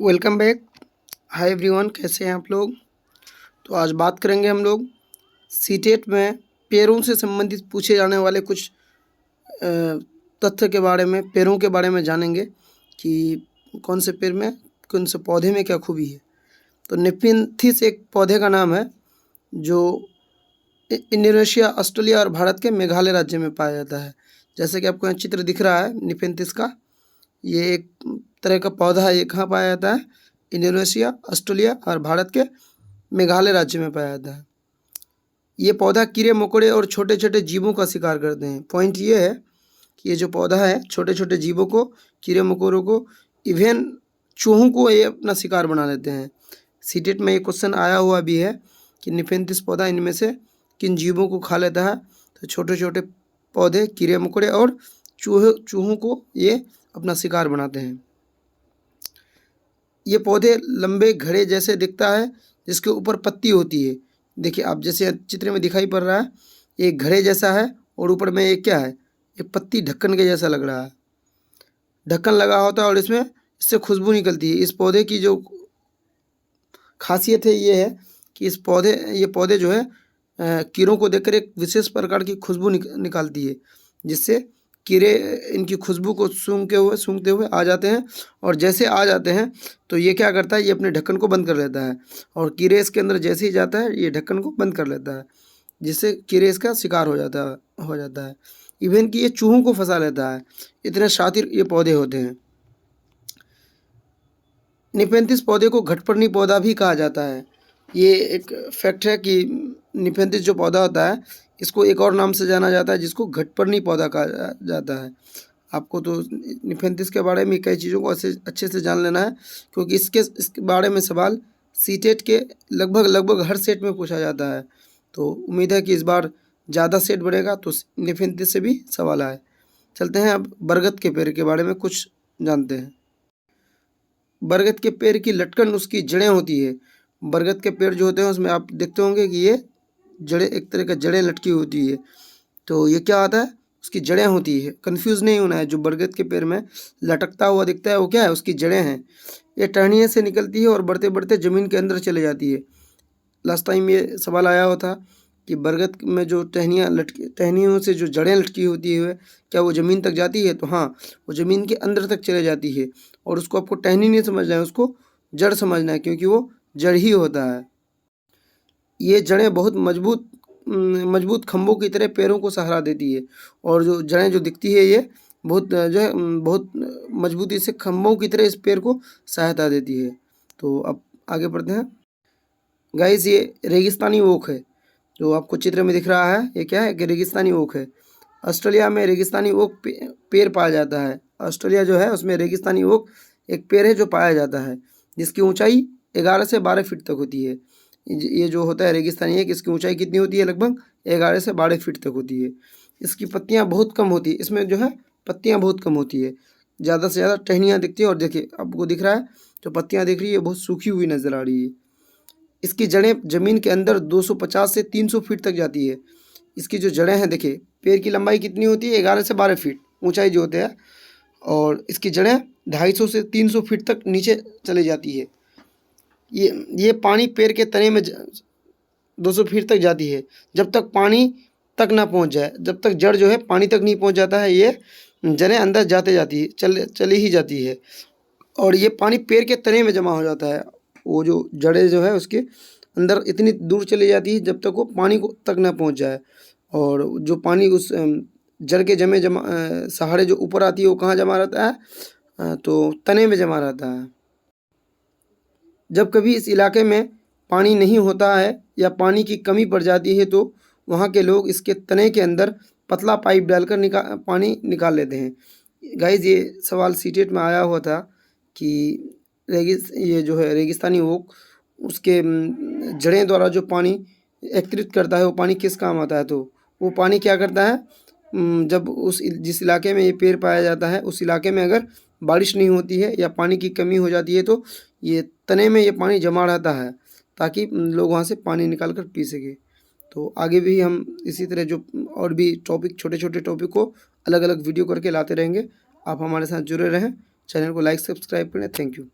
Welcome back. Hi everyone, कैसे हैं आप लोग। तो आज बात करेंगे हम लोग सीटेट में पैरों से संबंधित पूछे जाने वाले कुछ तथ्य के बारे में, पैरों के बारे में जानेंगे कि कौन से पैर में, कौन से पौधे में क्या खूबी है। तो नेपिन्थिस एक पौधे का नाम है जो इंडोनेशिया, ऑस्ट्रेलिया और भारत के मेघालय राज्य में पाया जाता है। जैसे कि आपको यहाँ चित्र दिख रहा है नेपिन्थिस का, ये एक तरह का पौधा है। ये कहाँ पाया जाता है? इंडोनेशिया, ऑस्ट्रेलिया और भारत के मेघालय राज्य में पाया जाता है। ये पौधा कीड़े मकोड़े और छोटे छोटे जीवों का शिकार करते हैं। पॉइंट ये है कि ये जो पौधा है छोटे छोटे जीवों को, कीड़े मकोड़ों को, इवन चूहों को ये अपना शिकार बना लेते हैं। सीटेट में ये क्वेश्चन आया हुआ भी है कि नेपिन्थिस पौधा इनमें से किन जीवों को खा लेता है। तो छोटे छोटे पौधे, कीड़े मकोड़े और चूहों को ये अपना शिकार बनाते हैं। ये पौधे लंबे घड़े जैसे दिखता है, जिसके ऊपर पत्ती होती है। देखिए आप, जैसे चित्र में दिखाई पड़ रहा है, एक घड़े जैसा है और ऊपर में एक क्या है, एक पत्ती ढक्कन के जैसा लग रहा है। ढक्कन लगा होता है और इससे खुशबू निकलती है। इस पौधे की जो खासियत है ये है कि ये पौधे जो है कीड़ों को देखकर एक विशेष प्रकार की खुशबू निकालती है, जिससे कीड़े इनकी खुशबू को सूंघते हुए आ जाते हैं। और जैसे आ जाते हैं तो ये क्या करता है, ये अपने ढक्कन को बंद कर लेता है और कीड़े इसके अंदर जैसे ही जाता है ये ढक्कन को बंद कर लेता है, जिससे कीड़े इसका शिकार हो जाता है। इवन कि ये चूहों को फंसा लेता है। इतने शातिर ये पौधे होते हैं। नेपिन्थिस पौधे को घटपर्णी पौधा भी कहा जाता है। ये एक फैक्ट है कि नेपिन्थिस जो पौधा होता है, इसको एक और नाम से जाना जाता है जिसको घटपर्णी पौधा कहा जाता है। आपको तो नेपिन्थिस के बारे में कई चीज़ों को अच्छे से जान लेना है, क्योंकि इसके बारे में सवाल सीटेट के लगभग हर सेट में पूछा जाता है। तो उम्मीद है कि इस बार ज़्यादा सेट बढ़ेगा तो नेपिन्थिस से भी सवाल आए। चलते हैं अब बरगद के पेड़ के बारे में कुछ जानते हैं। बरगद के पेड़ की लटकन उसकी जड़ें होती है। बरगद के पेड़ जो होते हैं उसमें आप देखते होंगे कि ये जड़ें, एक तरह का जड़ें लटकी होती है। तो ये क्या आता है, उसकी जड़ें होती है। कंफ्यूज नहीं होना है, जो बरगद के पेड़ में लटकता हुआ दिखता है वो क्या है, उसकी जड़ें हैं। ये टहनियों से निकलती है और बढ़ते बढ़ते ज़मीन के अंदर चले जाती है। लास्ट टाइम ये सवाल आया हुआ था कि बरगद में जो टहनियों से जो जड़ें लटकी होती है क्या वो ज़मीन तक जाती है? तो हाँ, वो ज़मीन के अंदर तक चले जाती है। और उसको आपको टहनी नहीं समझना है, उसको जड़ समझना है, क्योंकि वो जड़ ही होता है। ये जड़ें बहुत मजबूत खंभों की तरह पैरों को सहारा देती है। और जो जड़ें जो दिखती है ये बहुत मजबूती से खंभों की तरह इस पैर को सहायता देती है। तो अब आगे बढ़ते हैं। गाइस, ये रेगिस्तानी ओक है जो आपको चित्र में दिख रहा है। ये क्या है कि रेगिस्तानी ओक है। ऑस्ट्रेलिया में रेगिस्तानी ओक पेड़ पाया जाता है। ऑस्ट्रेलिया जो है उसमें रेगिस्तानी ओक एक पेड़ है जो पाया जाता है, जिसकी ऊंचाई 11 से 12 फीट तक होती है। ये जो होता है रेगिस्तानी ओक, इसकी ऊंचाई कितनी होती है? लगभग 11 से 12 फीट तक होती है। इसकी पत्तियां बहुत कम होती है। इसमें जो है पत्तियां बहुत कम होती है, ज़्यादा से ज़्यादा टहनियाँ दिखती है। और देखिए आपको दिख रहा है, जो पत्तियाँ दिख रही है बहुत सूखी हुई नज़र आ रही है। इसकी जड़ें ज़मीन के अंदर 250 से 300 फीट तक जाती है। इसकी जो जड़ें हैं, देखिए पेड़ की लंबाई कितनी होती है? 11 से 12 फीट ऊंचाई जो होते हैं, और इसकी जड़ें 250 से 300 फीट तक नीचे चली जाती है। ये पानी पेड़ के तने में 200 फीट तक जाती है। जब तक पानी तक ना पहुंच जाए, जब तक जड़ जो है पानी तक नहीं पहुंच जाता है, ये जड़ें अंदर चली ही जाती है। और ये पानी पेड़ के तने में जमा हो जाता है। वो जो जड़ें जो है उसके अंदर इतनी दूर चली जाती है जब तक वो पानी को तक ना पहुंच जाए। और जो पानी उस जड़ के सहारे जो ऊपर आती है वो कहाँ जमा रहता है? तो तने में जमा रहता है। जब कभी इस इलाके में पानी नहीं होता है या पानी की कमी पड़ जाती है तो वहाँ के लोग इसके तने के अंदर पतला पाइप डालकर पानी निकाल लेते हैं। गाइस, ये सवाल सीटेट में आया हुआ था कि ये जो है रेगिस्तानी ओक, उसके जड़ें द्वारा जो पानी एकत्रित करता है वो पानी किस काम आता है? तो वो पानी क्या करता है, जब जिस इलाके में ये पेड़ पाया जाता है उस इलाके में अगर बारिश नहीं होती है या पानी की कमी हो जाती है तो ये तने में ये पानी जमा रहता है, ताकि लोग वहाँ से पानी निकाल कर पी सके। तो आगे भी हम इसी तरह जो और भी टॉपिक, छोटे छोटे टॉपिक को अलग अलग वीडियो करके लाते रहेंगे। आप हमारे साथ जुड़े रहें, चैनल को लाइक सब्सक्राइब करें। Thank you.